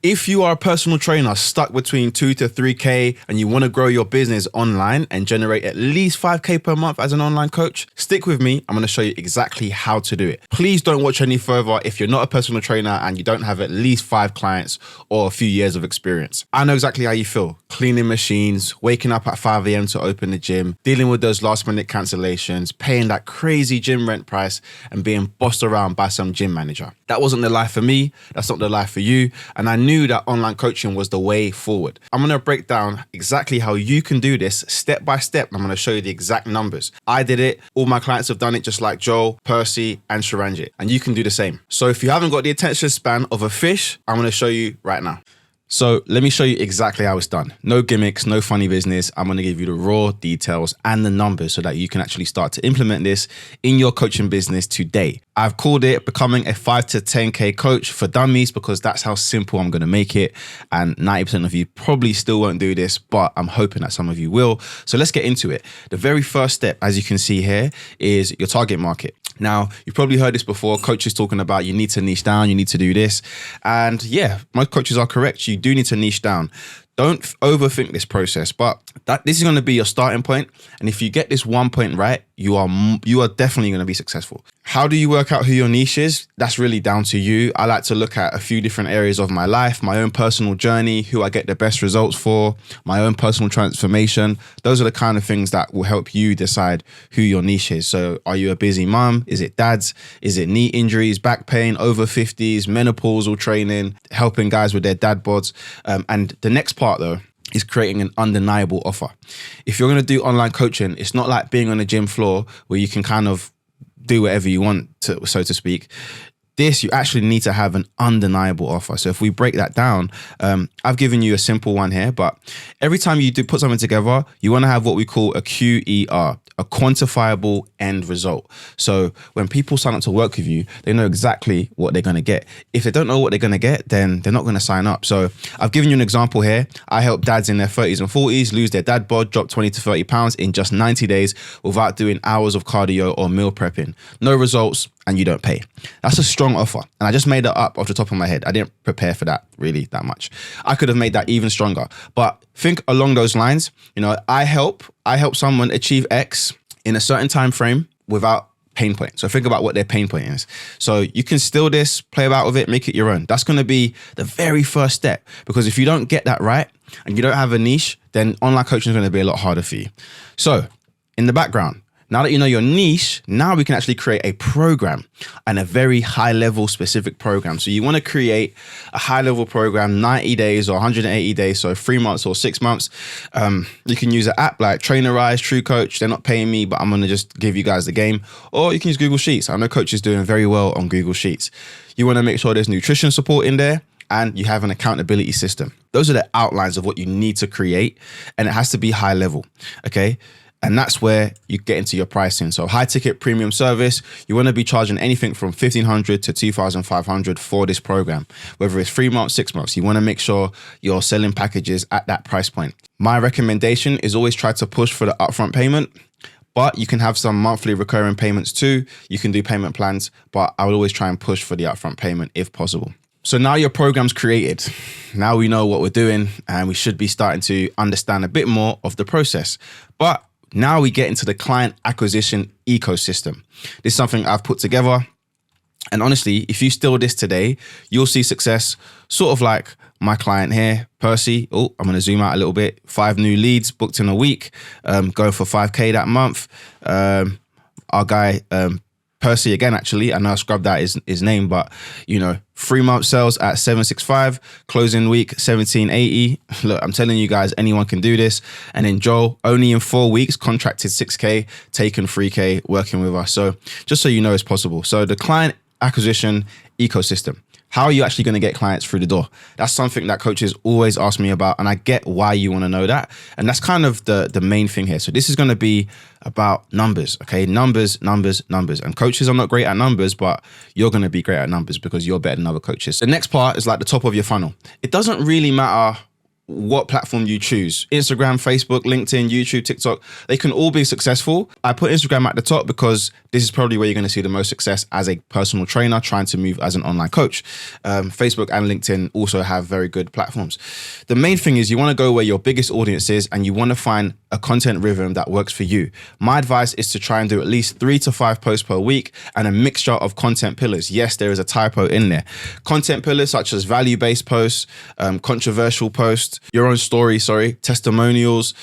If you are a personal trainer stuck between 2 to 3K and you want to grow your business online and generate at least 5K per month as an online coach, stick with me. I'm going to show you exactly how to do it. Please don't watch any further if you're not a personal trainer and you don't have at least 5 clients or a few years of experience. I know exactly how you feel. Cleaning machines, waking up at 5 a.m. to open the gym, dealing with those last minute cancellations, paying that crazy gym rent price and being bossed around by some gym manager. That wasn't the life for me. That's not the life for you. And I knew that online coaching was the way forward. I'm going to break down exactly how you can do this step by step. I'm going to show you the exact numbers. I did it. All my clients have done it, just like Joel, Percy, and Sharanjit. And you can do the same. So if you haven't got the attention span of a fish, I'm going to show you right now. So let me show you exactly how it's done. No gimmicks, no funny business. I'm going to give you the raw details and the numbers so that you can actually start to implement this in your coaching business today. I've called it becoming a 5 to 10K coach for dummies because that's how simple I'm going to make it. And 90% of you probably still won't do this, but I'm hoping that some of you will. So let's get into it. The very first step, as you can see here, is your target market. Now, you've probably heard this before, coaches talking about you need to niche down, you need to do this. And yeah, most coaches are correct. You do need to niche down. Don't overthink this process, but this is going to be your starting point. And if you get this one point right, you are definitely going to be successful. How do you work out who your niche is? That's really down to you. I like to look at a few different areas of my life, my own personal journey, who I get the best results for, my own personal transformation. Those are the kind of things that will help you decide who your niche is. So are you a busy mom? Is it dads? Is it knee injuries, back pain, over 50s, menopausal training, helping guys with their dad bods? And the next part though, is creating an undeniable offer. If you're going to do online coaching, it's not like being on a gym floor where you can kind of do whatever you want to, so to speak. You actually need to have an undeniable offer. So if we break that down, I've given you a simple one here, but every time you do put something together, you want to have what we call a QER, a quantifiable end result. So when people sign up to work with you, they know exactly what they're going to get. If they don't know what they're going to get, then they're not going to sign up. So I've given you an example here. I help dads in their 30s and 40s lose their dad bod, drop 20 to 30 pounds in just 90 days without doing hours of cardio or meal prepping. No results, and you don't pay. That's a strong offer. And I just made that up off the top of my head. I didn't prepare for that really that much. I could have made that even stronger. But think along those lines. You know, I help someone achieve X in a certain time frame without pain point. So think about what their pain point is. So you can steal this, play about with it, make it your own. That's going to be the very first step. Because if you don't get that right and you don't have a niche, then online coaching is going to be a lot harder for you. So in the background, now that you know your niche, now we can actually create a program and a very high level specific program. So you want to create a high level program, 90 days or 180 days, so 3 months or 6 months. You can use an app like Trainerize, True Coach. They're not paying me, but I'm going to just give you guys the game. Or you can use Google Sheets. I know coaches doing very well on Google Sheets. You want to make sure there's nutrition support in there, and you have an accountability system. Those are the outlines of what you need to create, and it has to be high level, okay? And that's where you get into your pricing. So high ticket premium service, you want to be charging anything from $1,500 to $2,500 for this program. Whether it's 3 months, 6 months, you want to make sure you're selling packages at that price point. My recommendation is always try to push for the upfront payment, but you can have some monthly recurring payments too. You can do payment plans, but I would always try and push for the upfront payment if possible. So now your program's created. Now we know what we're doing and we should be starting to understand a bit more of the process. But now we get into the client acquisition ecosystem. This is something I've put together. And honestly, if you steal this today, you'll see success sort of like my client here, Percy. Oh, I'm going to zoom out a little bit. 5 new leads booked in a week, going for 5K that month. Our guy, Percy again, actually, I know I scrubbed that his name, but you know, 3 month sales at 765, closing week 1780. Look, I'm telling you guys, anyone can do this. And then Joel, only in 4 weeks, contracted 6K, taken 3K, working with us. So just so you know, it's possible. So the client acquisition ecosystem. How are you actually going to get clients through the door? That's something that coaches always ask me about, and I get why you want to know that. And that's kind of the main thing here. So this is going to be about numbers, okay? Numbers. And coaches are not great at numbers, but you're going to be great at numbers because you're better than other coaches. The next part is like the top of your funnel. It doesn't really matter what platform you choose. Instagram, Facebook, LinkedIn, YouTube, TikTok, they can all be successful. I put Instagram at the top because this is probably where you're going to see the most success as a personal trainer trying to move as an online coach. Facebook and LinkedIn also have very good platforms. The main thing is you want to go where your biggest audience is and you want to find a content rhythm that works for you. My advice is to try and do at least 3 to 5 posts per week and a mixture of content pillars. Yes, there is a typo in there. Content pillars such as value-based posts, controversial posts, your own story, testimonials.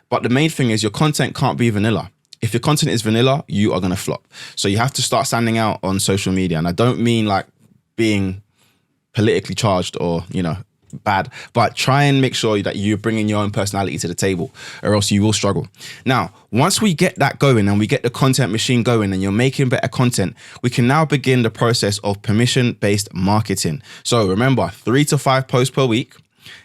But the main thing is your content can't be vanilla. If your content is vanilla, you are going to flop. So you have to start standing out on social media. And I don't mean like being politically charged or, bad, but try and make sure that you're bringing your own personality to the table or else you will struggle. Now, once we get that going and we get the content machine going and you're making better content, we can now begin the process of permission-based marketing. So remember, 3 to 5 posts per week.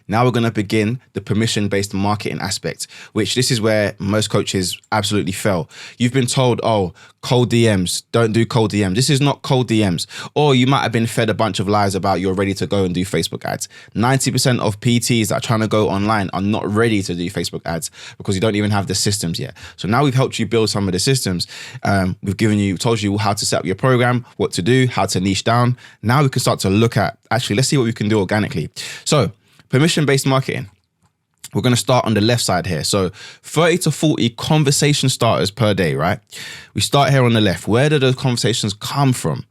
Now we're going to begin the permission-based marketing aspect, which this is where most coaches absolutely fail. You've been told, oh, cold DMs, don't do cold DMs. This is not cold DMs. Or you might have been fed a bunch of lies about you're ready to go and do Facebook ads. 90% of PTs that are trying to go online are not ready to do Facebook ads because you don't even have the systems yet. So now we've helped you build some of the systems. We've told you how to set up your program, what to do, how to niche down. Now we can start to look at, actually, let's see what we can do organically. So permission-based marketing. We're going to start on the left side here. So 30 to 40 conversation starters per day, right? We start here on the left. Where do those conversations come from?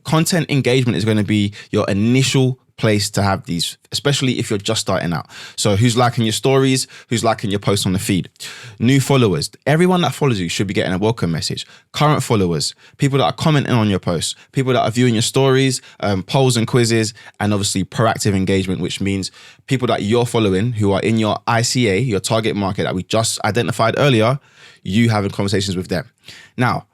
Content engagement is going to be your initial place to have these, especially if you're just starting out. So who's liking your stories? Who's liking your posts on the feed? New followers. Everyone that follows you should be getting a welcome message. Current followers, people that are commenting on your posts, people that are viewing your stories, polls and quizzes, and obviously proactive engagement, which means people that you're following who are in your ICA, your target market that we just identified earlier, you having conversations with them. Now,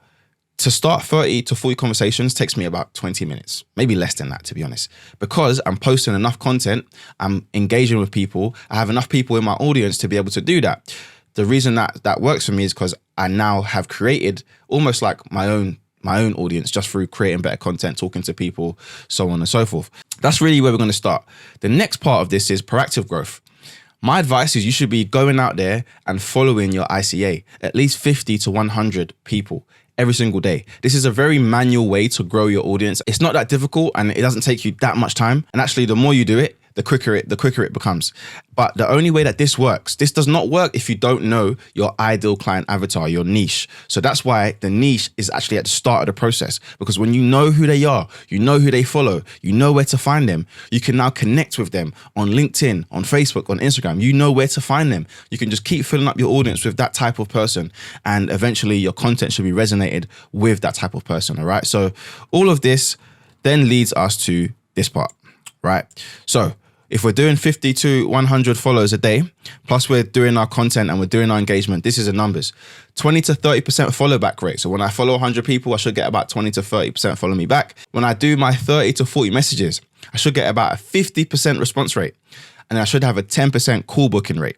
to start 30 to 40 conversations takes me about 20 minutes, maybe less than that, to be honest, because I'm posting enough content, I'm engaging with people, I have enough people in my audience to be able to do that. The reason that works for me is because I now have created almost like my own audience just through creating better content, talking to people, so on and so forth. That's really where we're going to start. The next part of this is proactive growth. My advice is you should be going out there and following your ICA, at least 50 to 100 people every single day. This is a very manual way to grow your audience. It's not that difficult and it doesn't take you that much time. And actually, the more you do it, the quicker it becomes. But the only way that this works, this does not work if you don't know your ideal client avatar, your niche. So that's why the niche is actually at the start of the process, because when you know who they are, you know who they follow, you know where to find them, you can now connect with them on LinkedIn, on Facebook, on Instagram. You know where to find them. You can just keep filling up your audience with that type of person, and eventually your content should be resonated with that type of person. All right. So all of this then leads us to this part, right? So if we're doing 50 to 100 followers a day, plus we're doing our content and we're doing our engagement, this is the numbers. 20 to 30% follow back rate. So when I follow 100 people, I should get about 20 to 30% follow me back. When I do my 30 to 40 messages, I should get about a 50% response rate. And I should have a 10% call booking rate.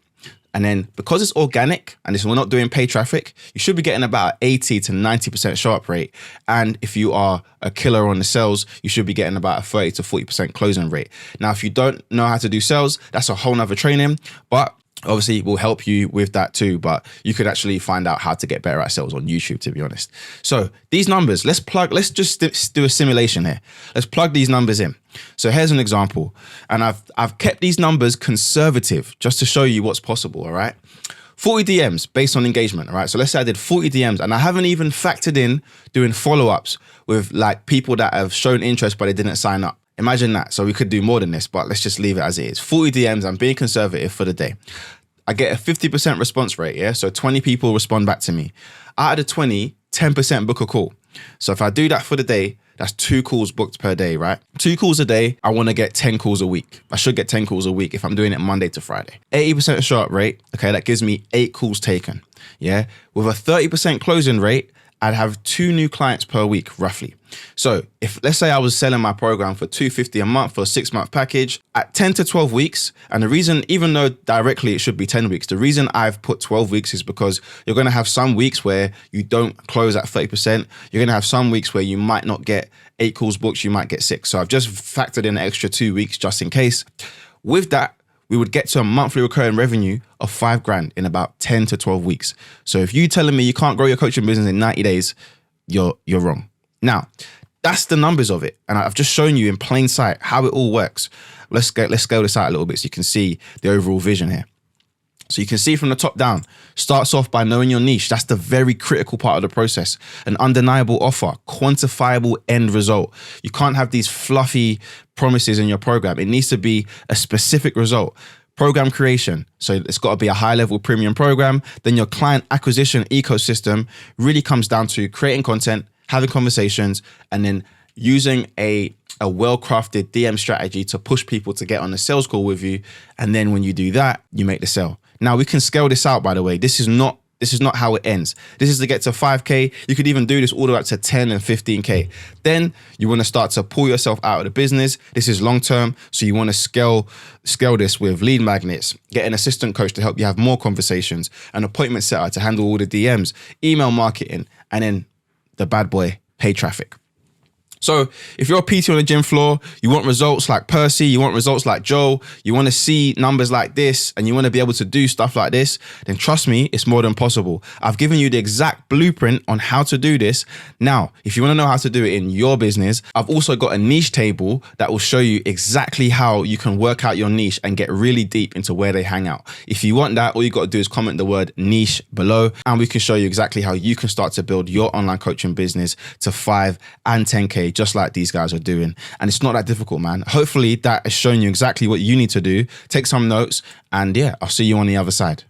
And then because it's organic and we're not doing paid traffic, you should be getting about 80 to 90% show up rate. And if you are a killer on the sales, you should be getting about a 30 to 40% closing rate. Now, if you don't know how to do sales, that's a whole nother training, but obviously we'll help you with that too. But you could actually find out how to get better at sales on YouTube, to be honest. So these numbers, let's just do a simulation here. Let's plug these numbers in. So here's an example. And I've kept these numbers conservative just to show you what's possible, all right? 40 DMs based on engagement, all right? So let's say I did 40 DMs and I haven't even factored in doing follow-ups with like people that have shown interest but they didn't sign up. Imagine that. So we could do more than this, but let's just leave it as it is. 40 DMs, I'm being conservative for the day. I get a 50% response rate, yeah? So 20 people respond back to me. Out of the 20, 10% book a call. So if I do that for the day, that's 2 calls booked per day, right? 2 calls a day, I want to get 10 calls a week. I should get 10 calls a week if I'm doing it Monday to Friday. 80% show up rate, okay, that gives me 8 calls taken, yeah? With a 30% closing rate, I'd have 2 new clients per week, roughly. So if, let's say I was selling my program for $250 a month for a 6-month package at 10 to 12 weeks. And the reason, even though directly it should be 10 weeks, the reason I've put 12 weeks is because you're going to have some weeks where you don't close at 30%. You're going to have some weeks where you might not get 8 calls booked, you might get 6. So I've just factored in an extra 2 weeks just in case. With that, we would get to a monthly recurring revenue of $5,000 in about 10 to 12 weeks. So if you telling me you can't grow your coaching business in 90 days, you're wrong. Now, that's the numbers of it. And I've just shown you in plain sight how it all works. Let's scale this out a little bit so you can see the overall vision here. So you can see from the top down, starts off by knowing your niche. That's the very critical part of the process. An undeniable offer, quantifiable end result. You can't have these fluffy promises in your program. It needs to be a specific result. Program creation. So it's got to be a high level premium program. Then your client acquisition ecosystem really comes down to creating content, having conversations, and then using a well-crafted DM strategy to push people to get on a sales call with you. And then when you do that, you make the sale. Now we can scale this out, by the way. This is not how it ends. This is to get to 5K. You could even do this all the way up to 10 and 15K. Then you want to start to pull yourself out of the business. This is long-term. So you want to scale this with lead magnets, get an assistant coach to help you have more conversations, an appointment setter to handle all the DMs, email marketing, and then the bad boy, paid traffic. So if you're a PT on the gym floor, you want results like Percy, you want results like Joe, you want to see numbers like this, and you want to be able to do stuff like this, then trust me, it's more than possible. I've given you the exact blueprint on how to do this. Now, if you want to know how to do it in your business, I've also got a niche table that will show you exactly how you can work out your niche and get really deep into where they hang out. If you want that, all you got to do is comment the word niche below, and we can show you exactly how you can start to build your online coaching business to 5 and 10K, just like these guys are doing. And it's not that difficult, man. Hopefully that has shown you exactly what you need to do. Take some notes, and yeah, I'll see you on the other side.